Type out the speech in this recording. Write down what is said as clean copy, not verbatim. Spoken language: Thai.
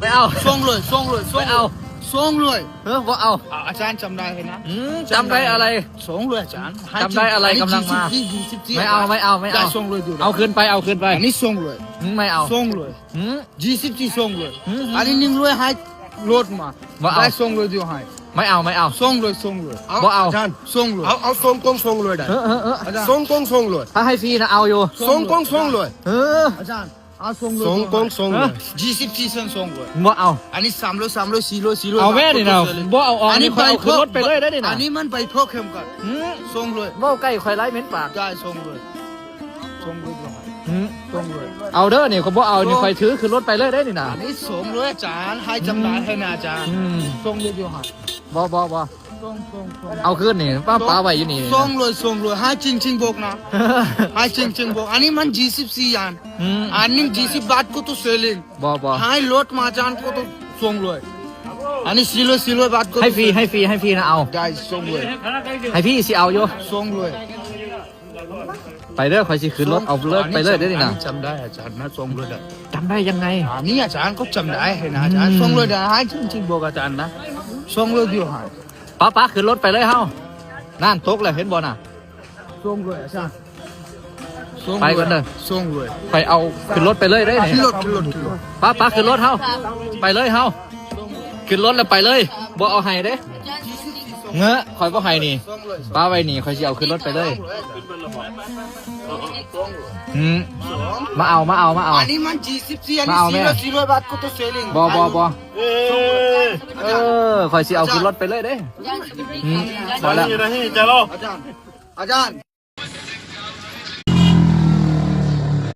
ไม่เอา ส่งเลยส่งเลยส่ ไม่ ง เอา ส่งเลย บ่เอา อาจารย์จำได้เลยนะ จำได้อะไร ส่งเลยอาจารย์ จำได้อะไรกำลังมา ไม่เอาไม่เอาไม่เอา ส่งเลยดู เอาคืนไปเอาคืนไป อันนี้ส่งเลย ไม่เอา ส่งเลย หืม 24ส่งเลย หืม อันนี้นิ่งเลยให้โหลดมา บ่เอา ได้ส่งเลยเดียวให้ ไม่เอาไม่เอา ส่งเลยส่งเลย บ่เอา อาจารย์ ส่งเลย เอาส่งกงส่งเลยได้ อาจารย์ ส่งกงส่งเลย ถ้าให้ฟรีนะเอาอยู่ ส่งกงส่งเลย อาจารย์เอาส่งเลย ส่งกงส่งเลย 24เซนส่งเลย บ่เอา อันนี้300 400 400 เอาแม่นี่นะบ่เอาออกนี่เอาขึ้นรถไปเลยได้นี่นะ อันนี้มันไปเพิ่มเข้มกัน หืม ส่งเลย บ่ใกล้ข่อยไล่เหม็นปาก ได้ส่งเลยส่งเลยเดียวให้ หืม ส่งเลย เอาเด้อนี่ผมบ่เอานี่ข่อยถือขึ้นรถไปเลยได้นี่นะ อันนี้ส่งเลยอาจารย์ให้จำได้ให้นะอาจารย์ อืม ส่งเลยเดียวให้ บ่ ส่ง เอาคืนนี่ป้าไว้อยู่นี่ ส่งเลยให้จริงบอกนะให้จริงบอกอันนี้มัน24อัน อืม อันนี้20บาทก็ต้องเซลลิง บ่ ให้รถมาอาจารย์ก็ต้องส่งเลยอันนี้400บาทก็ ให้ฟรีให้ฟรีนะเอา ได้ส่งเลย ให้พี่สิเอาอยู่ ส่งเลย ไปเด้อข่อยสิขึ้นรถเอาเลยไปเลยได้นี่นะ จำได้อาจารย์นะส่งเลยได้ จำได้ยังไง อันนี้อาจารย์ก็จำได้ให้นะอาจารย์ส่งเลยได้ให้จริงบอกอาจารย์นะส่งเลยเดียวให้ ป้าขึ้นรถไปเลยเฮานั่นตกแล้วเห็นบ่น่ะ ส่งเลยอาจารย์ส่ง ไปก่อนเด้อ ส่งเลย ไปเอาขึ้นรถไปเลยได้นี่ ขึ้นรถ ป้าขึ้นรถเฮาไปเลยเฮาขึ้นรถแล้วไปเลยบ่เอาให้เด้เงอะข่อยบ่ให้นี่ ส่งเลย ป้าไว้นี่ข่อยสิเอาขึ้นรถไปเลยอืมมาเอา อันนี้มัน24อัน มาเอาแม่ นี้400บาทก็ต้องเซลลิง บ่ข่อยสิเอาขึ้นรถไปเลยเด้อืมพอแล้ว นี่นะที่จะรอ อาจารย์